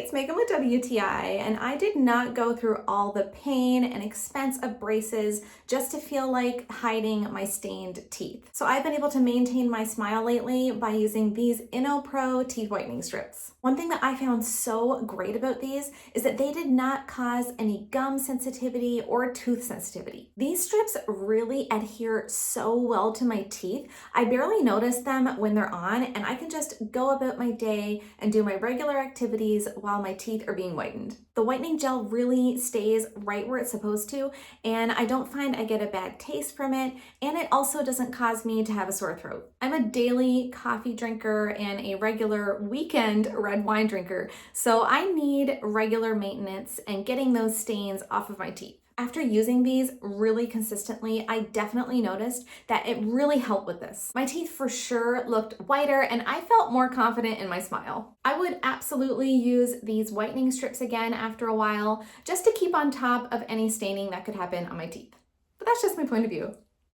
it's Megan with WTI, and I did not go through all the pain and expense of braces just to feel like hiding my stained teeth. So I've been able to maintain my smile lately by using these Inopro teeth whitening strips. One thing that I found so great about these is that they did not cause any gum sensitivity or tooth sensitivity. These strips really adhere so well to my teeth. I barely notice them when they're on, and I can just go about my day and do my regular activities while my teeth are being whitened. The whitening gel really stays right where it's supposed to, and I don't find I get a bad taste from it, and it also doesn't cause me to have a sore throat. I'm a daily coffee drinker and a regular weekend red wine drinker, so I need regular maintenance and getting those stains off of my teeth. After using these really consistently, I definitely noticed that it really helped with this. My teeth for sure looked whiter and I felt more confident in my smile. I would absolutely use these whitening strips again after a while just to keep on top of any staining that could happen on my teeth. But that's just my point of view.